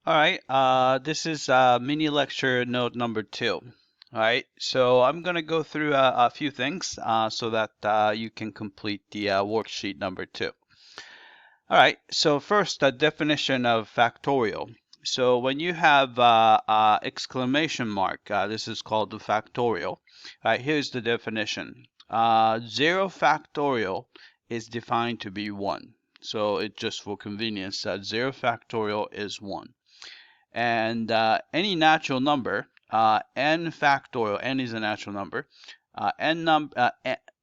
All right, this is mini lecture note number 2. All right, so I'm going to go through a few things so that you can complete the worksheet number 2. All right, so first, the definition of factorial. So when you have exclamation mark, this is called the factorial. All right, here's the definition. 0 factorial is defined to be 1. So it just for convenience, 0 factorial is 1. And any natural number, n factorial, n is a natural number,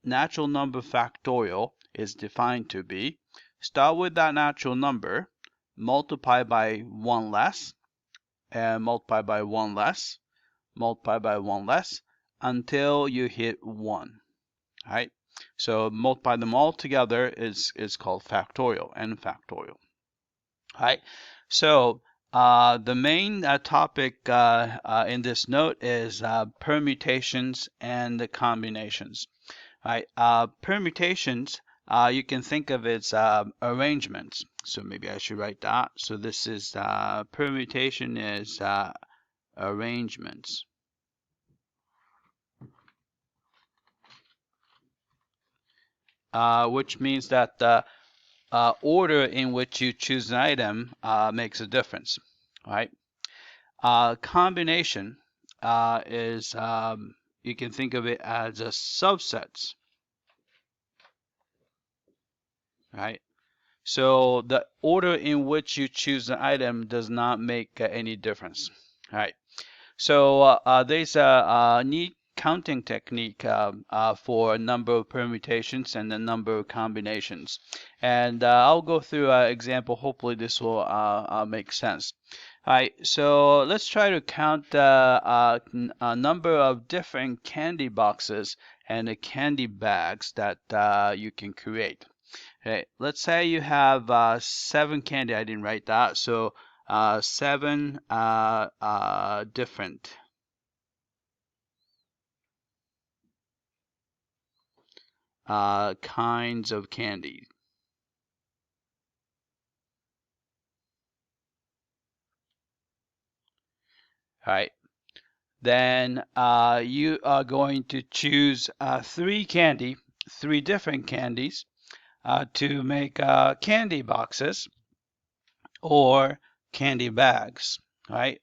natural number factorial is defined to be, start with that natural number, multiply by 1 less, and multiply by 1 less, multiply by 1 less, until you hit 1, right? So multiply them all together is called factorial, n factorial, right? So the main topic in this note is permutations and the combinations. Right? Permutations, you can think of as arrangements. So maybe I should write that. So this is permutation is arrangements. Which means that the order in which you choose an item makes a difference. Right? Combination is, you can think of it as a subsets, right? So the order in which you choose an item does not make any difference, right? So there's a neat counting technique for a number of permutations and a number of combinations. And I'll go through an example. Hopefully this will make sense. All right, so let's try to count the number of different candy boxes and the candy bags that you can create. Okay, let's say you have 7 candy. I didn't write that. So 7 different kinds of candy. All right. Then you are going to choose 3 different candies to make candy boxes or candy bags, right?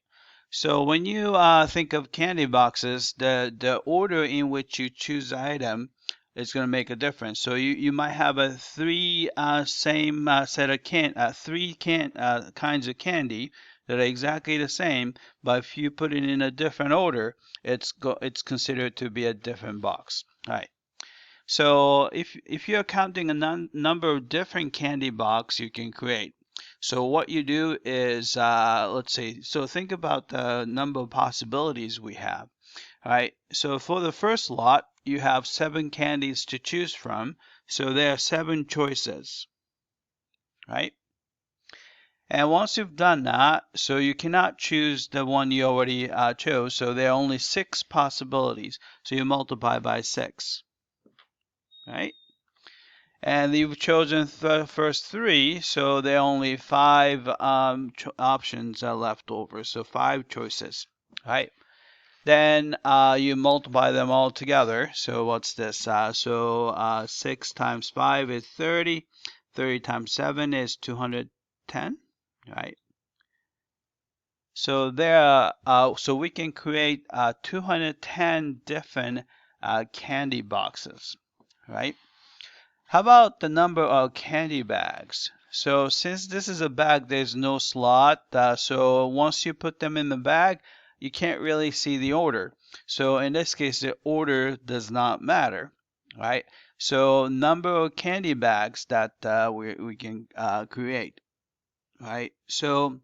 So when you think of candy boxes, the order in which you choose the item is going to make a difference. So you might have a same set of kinds of candy that are exactly the same, but if you put it in a different order, it's considered to be a different box. All right. So if you're counting a number of different candy box you can create. So what you do is, let's see, so think about the number of possibilities we have. All right, so for the first lot, you have 7 candies to choose from. So there are 7 choices, right? And once you've done that, so you cannot choose the one you already chose. So there are only 6 possibilities. So you multiply by 6, right? And you've chosen the first 3, so there are only 5 options left over, so 5 choices, right? Then you multiply them all together. So what's this? 6 times 5 is 30. 30 times 7 is 210, right? So so we can create 210 different candy boxes, right? How about the number of candy bags? So since this is a bag, there's no slot. So once you put them in the bag, you can't really see the order. So in this case, the order does not matter, right? So number of candy bags that we can create, right? So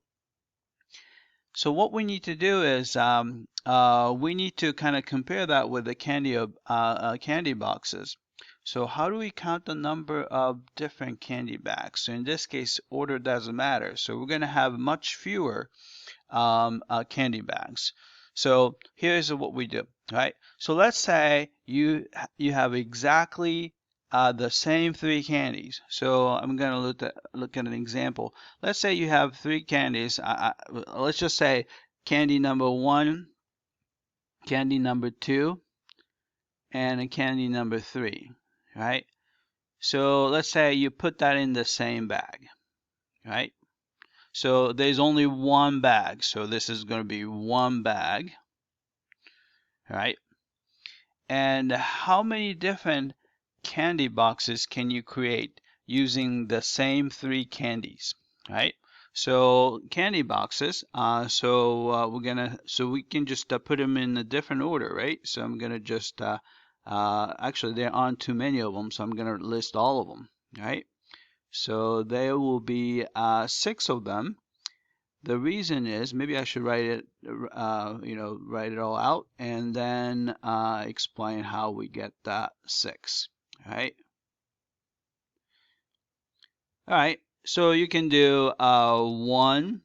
what we need to do is we need to kind of compare that with the candy boxes. So how do we count the number of different candy bags? So in this case, order doesn't matter. So we're going to have much fewer candy bags. So here's what we do, right? So let's say you have exactly the same three candies. So I'm going to look at an example. Let's say you have three candies. Let's just say candy number 1, candy number 2, and a candy number 3, right? So let's say you put that in the same bag, right? So there's only one bag. So this is going to be one bag, right? And how many different candy boxes can you create using the same three candies, right? So candy boxes. So we can just put them in a different order, right? So I'm gonna just actually there aren't too many of them, so I'm gonna list all of them, right? So there will be 6 of them. The reason is maybe I should write it, write it all out and then explain how we get that 6, right? All right, so you can do 1,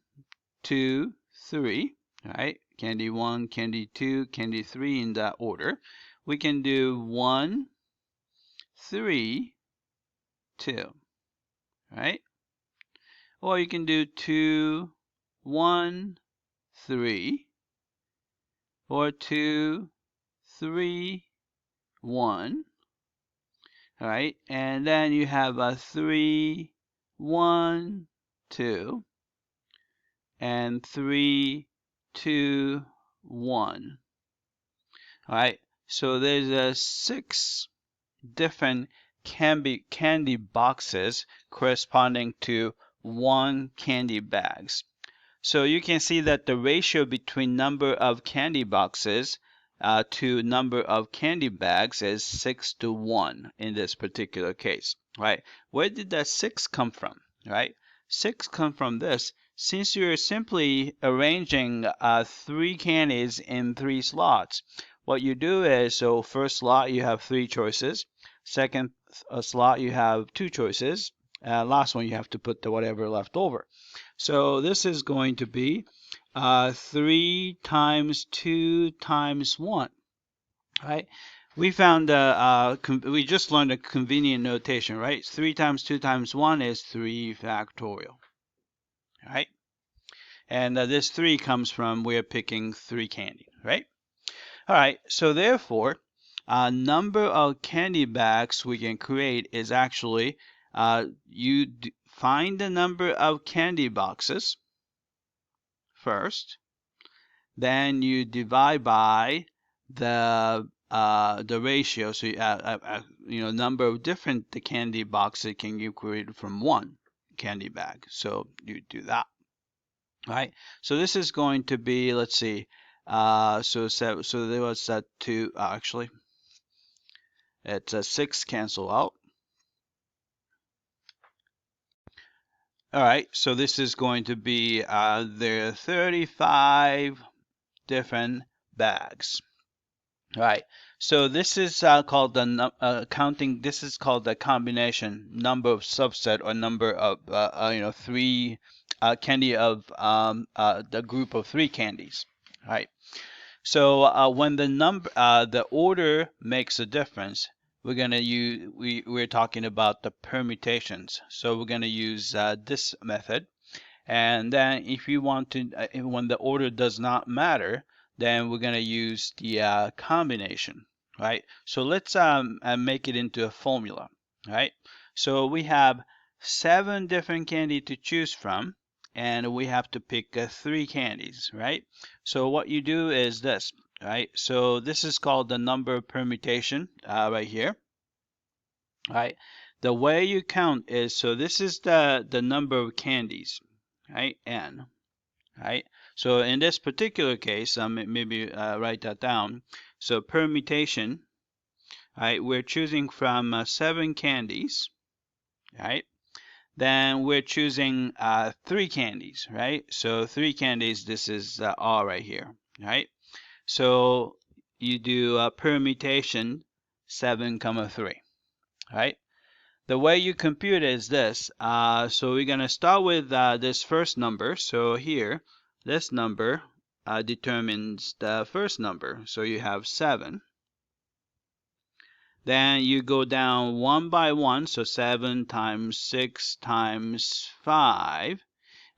2, 3, right? Candy 1, candy 2, candy 3 in that order. We can do 1, 3, 2, right? Or you can do 2, 1, 3, or 2, 3, 1, all right, and then you have a 3, 1, 2, and 3, 2, 1. All right, so there's 6 different candy boxes corresponding to 1 candy bags. So you can see that the ratio between number of candy boxes to number of candy bags is 6 to 1 in this particular case, right? Where did that 6 come from, right? 6 come from this. Since you're simply arranging 3 candies in 3 slots, what you do is, so first slot you have 3 choices, second slot you have 2 choices, last one you have to put the whatever left over. So this is going to be 3 times 2 times 1, right? We found we just learned a convenient notation, right? 3 times 2 times 1 is 3 factorial, right? And this 3 comes from we're picking 3 candy, right? All right, so therefore, number of candy bags we can create is actually find the number of candy boxes first, then you divide by the ratio. So number of different candy boxes can you create from one candy bag. So you do that, right? So this is going to be, let's see, so there was 2 actually. It's 6 cancel out. All right, so this is going to be there are 35 different bags. All right, so this is called the counting. This is called the combination number of subset or number of 3 candy of the group of 3 candies. All right, so when the order makes a difference, we're gonna use we're talking about the permutations. So we're gonna use this method, and then if you want to, when the order does not matter, then we're gonna use the combination, right? So let's make it into a formula, right? So we have 7 different candy to choose from, and we have to pick 3 candies, right? So what you do is this, right? So this is called the number permutation right here, right? The way you count is, so this is the number of candies, right? N, right? So in this particular case, maybe write that down. So permutation, right? We're choosing from 7 candies, right? Then we're choosing 3 candies, right? So 3 candies, this is R right here, right? So you do permutation 7, 3, right? The way you compute is this. So we're going to start with this first number. So here, this number determines the first number. So you have 7. Then you go down one by one, so 7 times 6 times 5,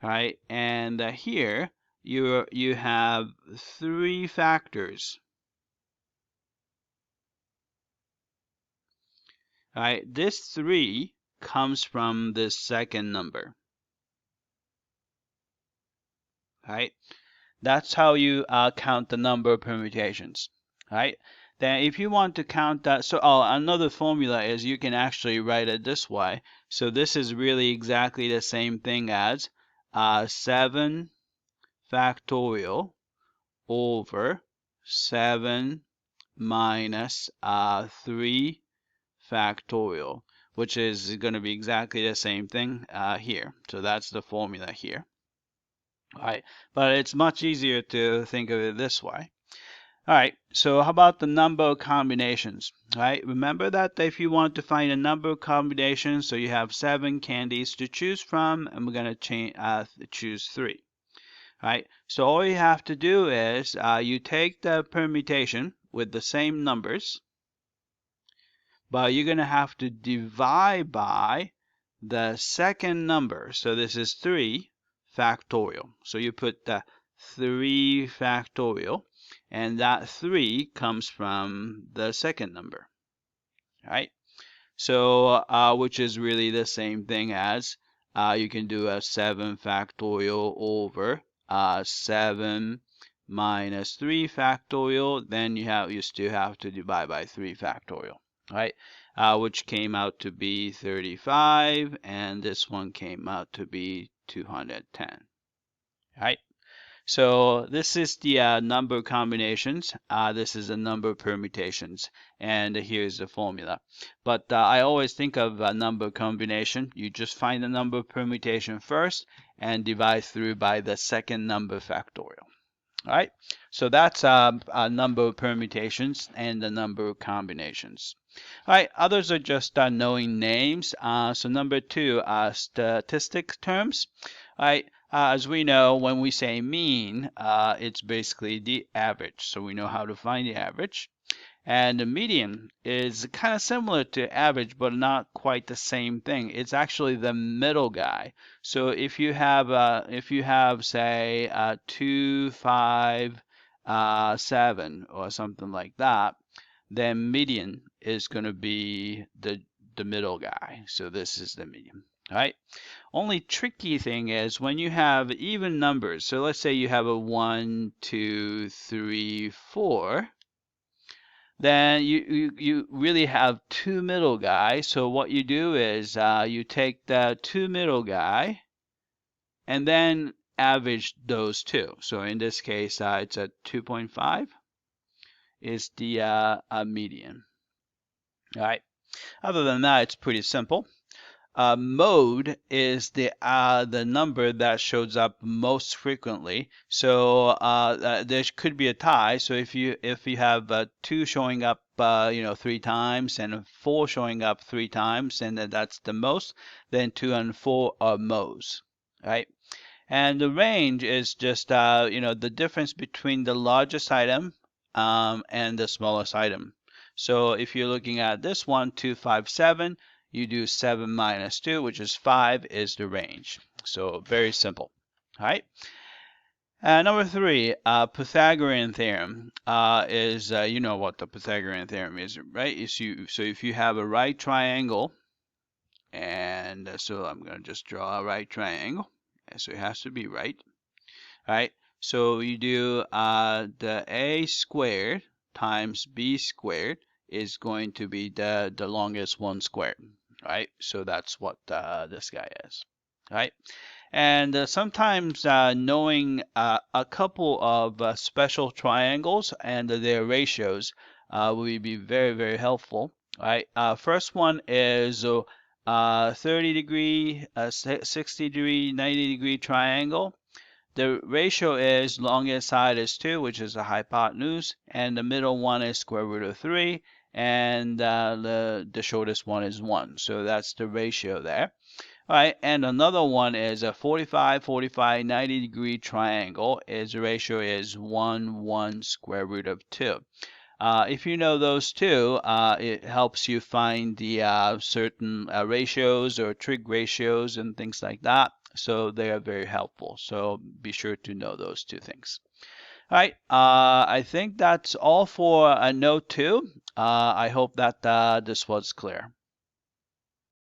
right? And here you have 3 factors, right? This 3 comes from the second number, right? That's how you count the number of permutations, right? Then if you want to count that, so another formula is you can actually write it this way. So this is really exactly the same thing as 7 factorial over 7 minus 3 factorial, which is going to be exactly the same thing here. So that's the formula here. All right, but it's much easier to think of it this way. All right, so how about the number of combinations? All right, remember that if you want to find a number of combinations, so you have 7 candies to choose from, and we're going to choose 3. All right, so all you have to do is you take the permutation with the same numbers, but you're going to have to divide by the second number. So this is 3 factorial. So you put the 3 factorial, and that 3 comes from the second number, right? So which is really the same thing as you can do a 7 factorial over 7 minus 3 factorial. Then you still have to divide by 3 factorial, right? Which came out to be 35, and this one came out to be 210, right? So this is the number combinations. This is the number permutations, and here's the formula. But I always think of a number combination. You just find the number permutation first and divide through by the second number factorial. All right, so that's a number of permutations and the number of combinations. All right, others are just knowing names. So number 2, statistic terms. All right, as we know, when we say mean, it's basically the average. So we know how to find the average. And the median is kind of similar to average, but not quite the same thing. It's actually the middle guy. So if you have say 2, 5, 7 or something like that, then median is going to be the middle guy. So this is the median, right? Only tricky thing is when you have even numbers. So let's say you have a 1, 2, 3, 4. Then you really have 2 middle guys. So what you do is you take the 2 middle guy and then average those 2. So in this case, it's a 2.5 is the median. All right. Other than that, it's pretty simple. Mode is the number that shows up most frequently. So there could be a tie. So if you have 2 showing up 3 times and 4 showing up 3 times, and that's the most, then 2 and 4 are modes, right? And the range is just the difference between the largest item and the smallest item. So if you're looking at this one, 2, 5, 7. You do 7 minus 2, which is 5, is the range. So very simple. All right. Number 3, Pythagorean Theorem is, you know what the Pythagorean Theorem is, right? So if you have a right triangle, and so I'm going to just draw a right triangle. So it has to be right. All right. So you do the a squared times b squared is going to be the longest one squared. Right, so that's what this guy is, right? And sometimes knowing a couple of special triangles and their ratios will be very, very helpful, right? First one is 30 degree, 60 degree, 90 degree triangle. The ratio is longest side is 2, which is the hypotenuse, and the middle one is square root of 3, and the shortest one is 1. So that's the ratio there. All right, and another one is a 45, 45, 90 degree triangle. The ratio is 1, 1, square root of 2. If you know those two, it helps you find the certain ratios or trig ratios and things like that. So they are very helpful. So be sure to know those two things. All right, I think that's all for note 2. I hope that this was clear.